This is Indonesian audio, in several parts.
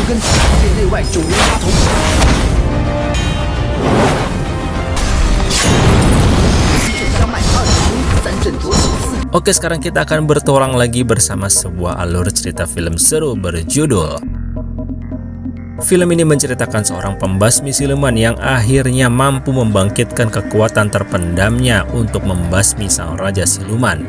根对内外9人八同。将迈2阵夺取4。 Oke, sekarang kita akan bertualang lagi bersama sebuah alur cerita film seru berjudul. Film ini menceritakan seorang pembasmi siluman yang akhirnya mampu membangkitkan kekuatan terpendamnya untuk membasmi sang Raja Siluman.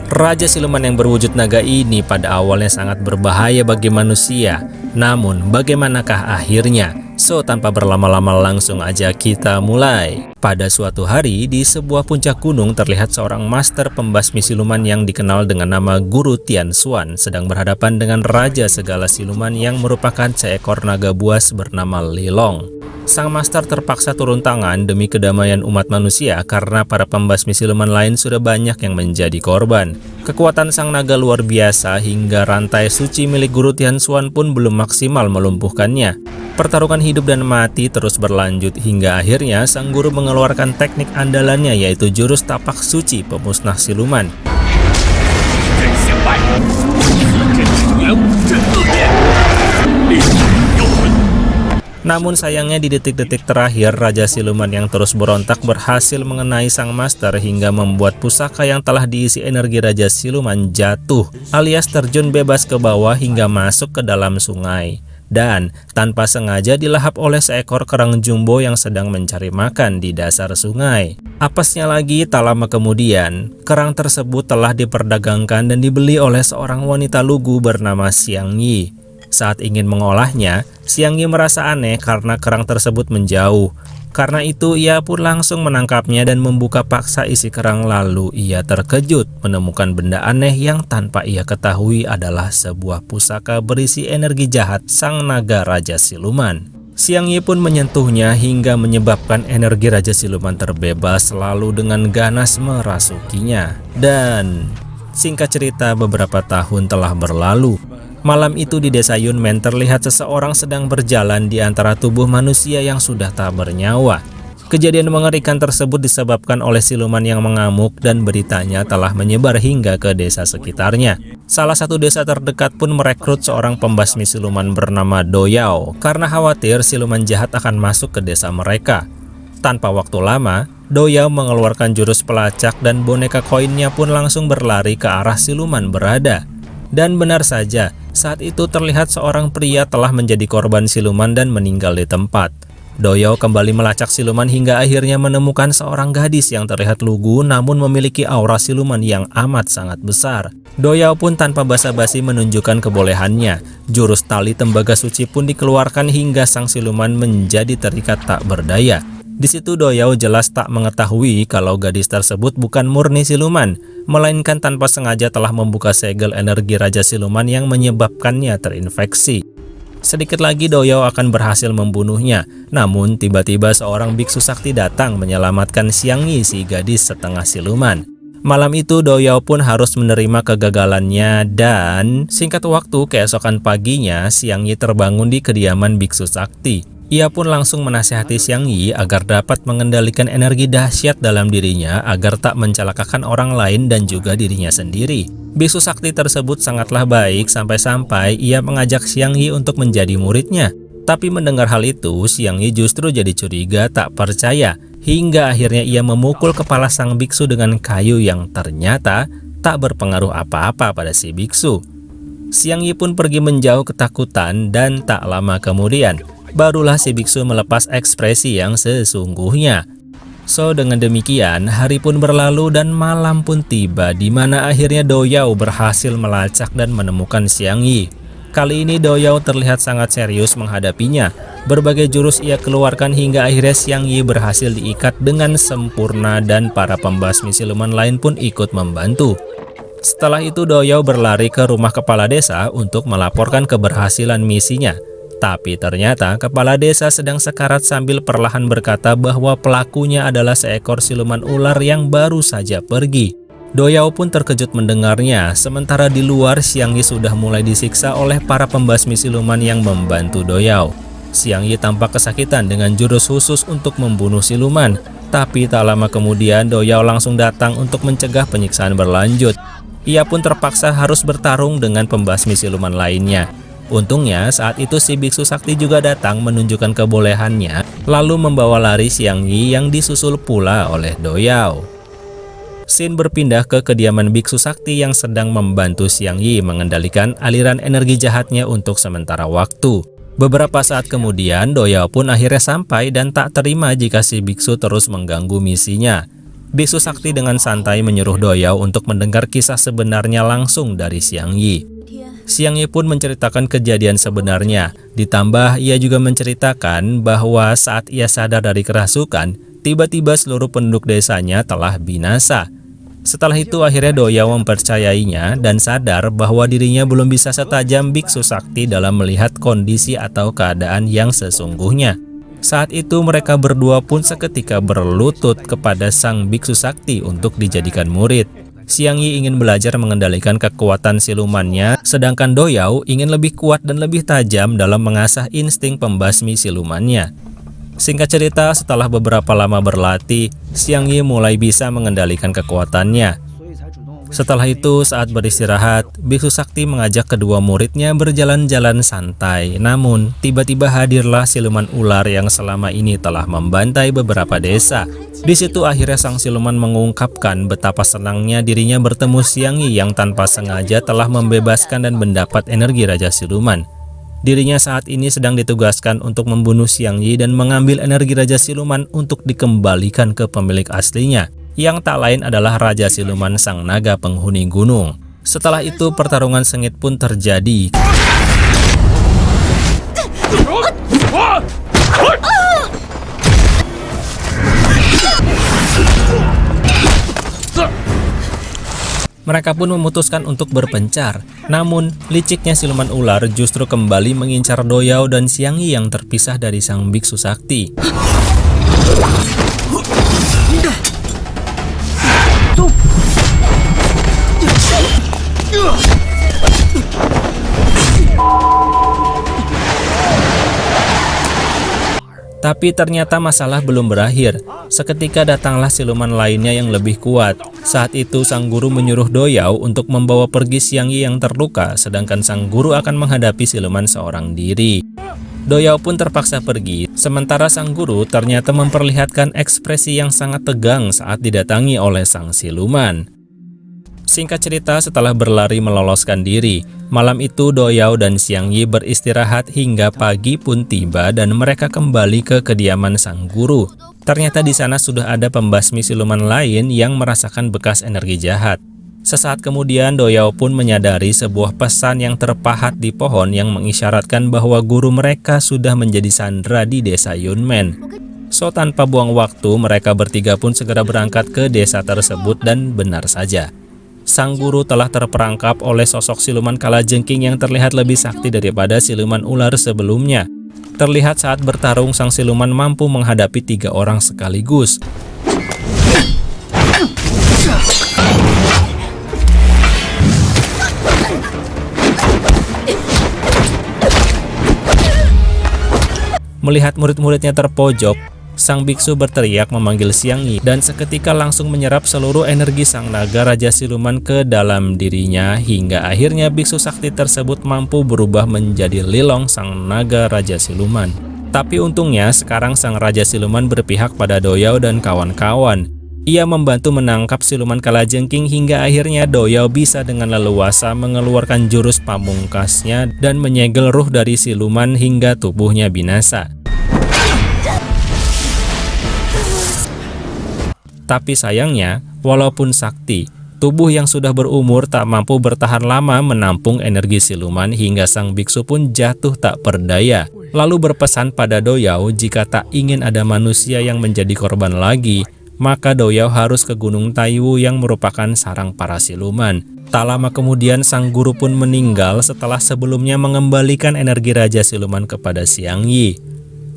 Raja Siluman yang berwujud naga ini pada awalnya sangat berbahaya bagi manusia. Namun bagaimanakah akhirnya? So, tanpa berlama-lama langsung aja kita mulai. Pada suatu hari, di sebuah puncak gunung terlihat seorang master pembasmi siluman yang dikenal dengan nama Guru Tian Xuan sedang berhadapan dengan Raja Segala Siluman yang merupakan seekor naga buas bernama Li Long. Sang master terpaksa turun tangan demi kedamaian umat manusia karena para pembasmi siluman lain sudah banyak yang menjadi korban. Kekuatan sang naga luar biasa hingga rantai suci milik Guru Tian Xuan pun belum maksimal melumpuhkannya. Pertarungan hidup dan mati terus berlanjut hingga akhirnya sang guru mengeluarkan teknik andalannya, yaitu jurus tapak suci pemusnah siluman. Namun sayangnya di detik-detik terakhir, Raja Siluman yang terus berontak berhasil mengenai sang master hingga membuat pusaka yang telah diisi energi Raja Siluman jatuh alias terjun bebas ke bawah hingga masuk ke dalam sungai. Dan tanpa sengaja dilahap oleh seekor kerang jumbo yang sedang mencari makan di dasar sungai. Apesnya lagi, tak lama kemudian, kerang tersebut telah diperdagangkan dan dibeli oleh seorang wanita lugu bernama Xiang Yi. Saat ingin mengolahnya, Xiang Yi merasa aneh karena kerang tersebut menjauh. Karena itu ia pun langsung menangkapnya dan membuka paksa isi kerang, lalu ia terkejut menemukan benda aneh yang tanpa ia ketahui adalah sebuah pusaka berisi energi jahat sang naga Raja Siluman. Xiang Yi pun menyentuhnya hingga menyebabkan energi Raja Siluman terbebas, lalu dengan ganas merasukinya. Dan singkat cerita, beberapa tahun telah berlalu. Malam itu di desa Yunmen terlihat seseorang sedang berjalan di antara tubuh manusia yang sudah tak bernyawa. Kejadian mengerikan tersebut disebabkan oleh siluman yang mengamuk dan beritanya telah menyebar hingga ke desa sekitarnya. Salah satu desa terdekat pun merekrut seorang pembasmi siluman bernama Do Yao karena khawatir siluman jahat akan masuk ke desa mereka. Tanpa waktu lama, Do Yao mengeluarkan jurus pelacak dan boneka koinnya pun langsung berlari ke arah siluman berada. Dan benar saja, saat itu terlihat seorang pria telah menjadi korban siluman dan meninggal di tempat. Do Yao kembali melacak siluman hingga akhirnya menemukan seorang gadis yang terlihat lugu namun memiliki aura siluman yang amat sangat besar. Do Yao pun tanpa basa-basi menunjukkan kebolehannya. Jurus tali tembaga suci pun dikeluarkan hingga sang siluman menjadi terikat tak berdaya. Di situ Do Yao jelas tak mengetahui kalau gadis tersebut bukan murni siluman, melainkan tanpa sengaja telah membuka segel energi Raja Siluman yang menyebabkannya terinfeksi. Sedikit lagi Do Yao akan berhasil membunuhnya, namun tiba-tiba seorang biksu sakti datang menyelamatkan Xiang Yi, si gadis setengah siluman. Malam itu Do Yao pun harus menerima kegagalannya dan singkat waktu keesokan paginya Xiang Yi terbangun di kediaman biksu sakti. Ia pun langsung menasihati Xiang Yi agar dapat mengendalikan energi dahsyat dalam dirinya agar tak mencelakakan orang lain dan juga dirinya sendiri. Biksu sakti tersebut sangatlah baik sampai-sampai ia mengajak Xiang Yi untuk menjadi muridnya. Tapi mendengar hal itu, Xiang Yi justru jadi curiga tak percaya hingga akhirnya ia memukul kepala sang biksu dengan kayu yang ternyata tak berpengaruh apa-apa pada si biksu. Xiang Yi pun pergi menjauh ketakutan dan tak lama kemudian barulah si biksu melepas ekspresi yang sesungguhnya. So, dengan demikian, hari pun berlalu dan malam pun tiba di mana akhirnya Do Yao berhasil melacak dan menemukan Xiang Yi. Kali ini Do Yao terlihat sangat serius menghadapinya. Berbagai jurus ia keluarkan hingga akhirnya Xiang Yi berhasil diikat dengan sempurna dan para pembasmi siluman lain pun ikut membantu. Setelah itu Do Yao berlari ke rumah kepala desa untuk melaporkan keberhasilan misinya. Tapi ternyata kepala desa sedang sekarat sambil perlahan berkata bahwa pelakunya adalah seekor siluman ular yang baru saja pergi. Do Yao pun terkejut mendengarnya, sementara di luar Xiang Yi sudah mulai disiksa oleh para pembasmi siluman yang membantu Do Yao. Xiang Yi tampak kesakitan dengan jurus khusus untuk membunuh siluman. Tapi tak lama kemudian Do Yao langsung datang untuk mencegah penyiksaan berlanjut. Ia pun terpaksa harus bertarung dengan pembasmi siluman lainnya. Untungnya saat itu si biksu sakti juga datang menunjukkan kebolehannya, lalu membawa lari Xiang Yi yang disusul pula oleh Doyao. Scene berpindah ke kediaman biksu sakti yang sedang membantu Xiang Yi mengendalikan aliran energi jahatnya untuk sementara waktu. Beberapa saat kemudian, Doyao pun akhirnya sampai dan tak terima jika si biksu terus mengganggu misinya. Biksu sakti dengan santai menyuruh Doyao untuk mendengar kisah sebenarnya langsung dari Xiang Yi. Xiang Yi pun menceritakan kejadian sebenarnya. Ditambah ia juga menceritakan bahwa saat ia sadar dari kerasukan, tiba-tiba seluruh penduduk desanya telah binasa. Setelah itu akhirnya Doyao mempercayainya dan sadar bahwa dirinya belum bisa setajam biksu sakti dalam melihat kondisi atau keadaan yang sesungguhnya. Saat itu mereka berdua pun seketika berlutut kepada sang biksu sakti untuk dijadikan murid. Xiang Yi ingin belajar mengendalikan kekuatan silumannya, sedangkan Doyao ingin lebih kuat dan lebih tajam dalam mengasah insting pembasmi silumannya. Singkat cerita, setelah beberapa lama berlatih, Xiang Yi mulai bisa mengendalikan kekuatannya. Setelah itu, saat beristirahat, biksu sakti mengajak kedua muridnya berjalan-jalan santai. Namun, tiba-tiba hadirlah siluman ular yang selama ini telah membantai beberapa desa. Di situ akhirnya sang siluman mengungkapkan betapa senangnya dirinya bertemu Xiang Yi yang tanpa sengaja telah membebaskan dan mendapat energi Raja Siluman. Dirinya saat ini sedang ditugaskan untuk membunuh Xiang Yi dan mengambil energi Raja Siluman untuk dikembalikan ke pemilik aslinya, yang tak lain adalah Raja Siluman sang naga penghuni gunung. Setelah itu pertarungan sengit pun terjadi. Mereka pun memutuskan untuk berpencar. Namun, liciknya siluman ular justru kembali mengincar Doyao dan Xiang Yi yang terpisah dari sang biksu sakti. Tapi ternyata masalah belum berakhir. Seketika datanglah siluman lainnya yang lebih kuat. Saat itu sang guru menyuruh Doyao untuk membawa pergi Xiang Yi yang terluka, sedangkan sang guru akan menghadapi siluman seorang diri. Doyao pun terpaksa pergi, sementara sang guru ternyata memperlihatkan ekspresi yang sangat tegang saat didatangi oleh sang siluman. Singkat cerita, setelah berlari meloloskan diri, malam itu Doyao dan Xiang Yi beristirahat hingga pagi pun tiba dan mereka kembali ke kediaman sang guru. Ternyata di sana sudah ada pembasmi siluman lain yang merasakan bekas energi jahat. Sesaat kemudian Doyao pun menyadari sebuah pesan yang terpahat di pohon yang mengisyaratkan bahwa guru mereka sudah menjadi sandera di desa Yunmen. So tanpa buang waktu, mereka bertiga pun segera berangkat ke desa tersebut dan benar saja. Sang guru telah terperangkap oleh sosok siluman kalajengking yang terlihat lebih sakti daripada siluman ular sebelumnya. Terlihat saat bertarung sang siluman mampu menghadapi 3 orang sekaligus. Melihat murid-muridnya terpojok, sang biksu berteriak memanggil Xiang Yi dan seketika langsung menyerap seluruh energi sang naga Raja Siluman ke dalam dirinya hingga akhirnya biksu sakti tersebut mampu berubah menjadi Lilong sang naga Raja Siluman. Tapi untungnya sekarang sang Raja Siluman berpihak pada Doyao dan kawan-kawan. Ia membantu menangkap siluman kalajengking hingga akhirnya Doyao bisa dengan leluasa mengeluarkan jurus pamungkasnya dan menyegel ruh dari siluman hingga tubuhnya binasa. Tapi sayangnya, walaupun sakti, tubuh yang sudah berumur tak mampu bertahan lama menampung energi siluman hingga sang biksu pun jatuh tak berdaya. Lalu berpesan pada Doyao jika tak ingin ada manusia yang menjadi korban lagi, maka Doyao harus ke Gunung Taiwu yang merupakan sarang para siluman. Tak lama kemudian sang guru pun meninggal setelah sebelumnya mengembalikan energi Raja Siluman kepada Xiang Yi.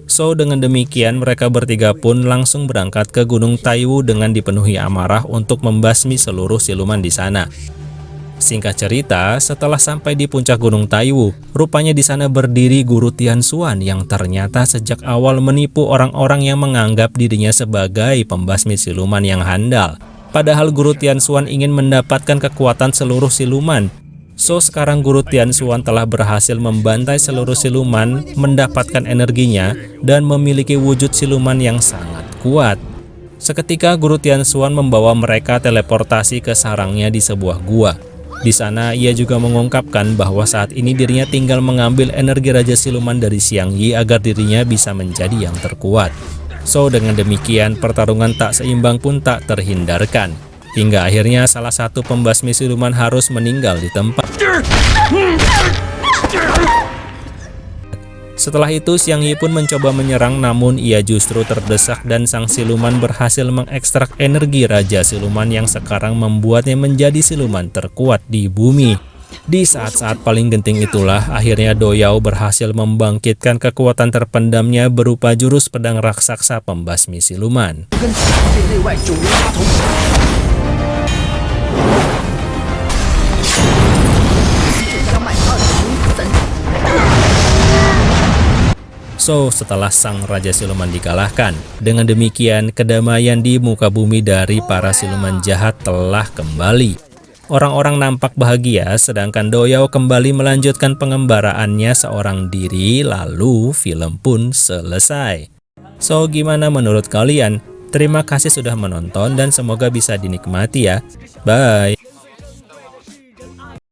So dengan demikian mereka bertiga pun langsung berangkat ke Gunung Taiwu dengan dipenuhi amarah untuk membasmi seluruh siluman di sana. Singkat cerita, setelah sampai di puncak Gunung Taiwu, rupanya di sana berdiri Guru Tianxuan yang ternyata sejak awal menipu orang-orang yang menganggap dirinya sebagai pembasmi siluman yang handal. Padahal Guru Tianxuan ingin mendapatkan kekuatan seluruh siluman. So sekarang Guru Tianxuan telah berhasil membantai seluruh siluman, mendapatkan energinya, dan memiliki wujud siluman yang sangat kuat. Seketika Guru Tianxuan membawa mereka teleportasi ke sarangnya di sebuah gua. Di sana ia juga mengungkapkan bahwa saat ini dirinya tinggal mengambil energi Raja Siluman dari Xiang Yi agar dirinya bisa menjadi yang terkuat. So dengan demikian pertarungan tak seimbang pun tak terhindarkan. Hingga akhirnya salah satu pembasmi siluman harus meninggal di tempat. Setelah itu Xiang Yi pun mencoba menyerang, namun ia justru terdesak dan sang siluman berhasil mengekstrak energi Raja Siluman yang sekarang membuatnya menjadi siluman terkuat di bumi. Di saat-saat paling genting itulah akhirnya Do Yao berhasil membangkitkan kekuatan terpendamnya berupa jurus pedang raksasa pembasmi siluman. 跟其他对内外九龙八同。将迈2重3。 So, setelah sang Raja Siluman dikalahkan, dengan demikian kedamaian di muka bumi dari para siluman jahat telah kembali. Orang-orang nampak bahagia, sedangkan Do Yao kembali melanjutkan pengembaraannya seorang diri, lalu film pun selesai. So, gimana menurut kalian? Terima kasih sudah menonton dan semoga bisa dinikmati ya. Bye!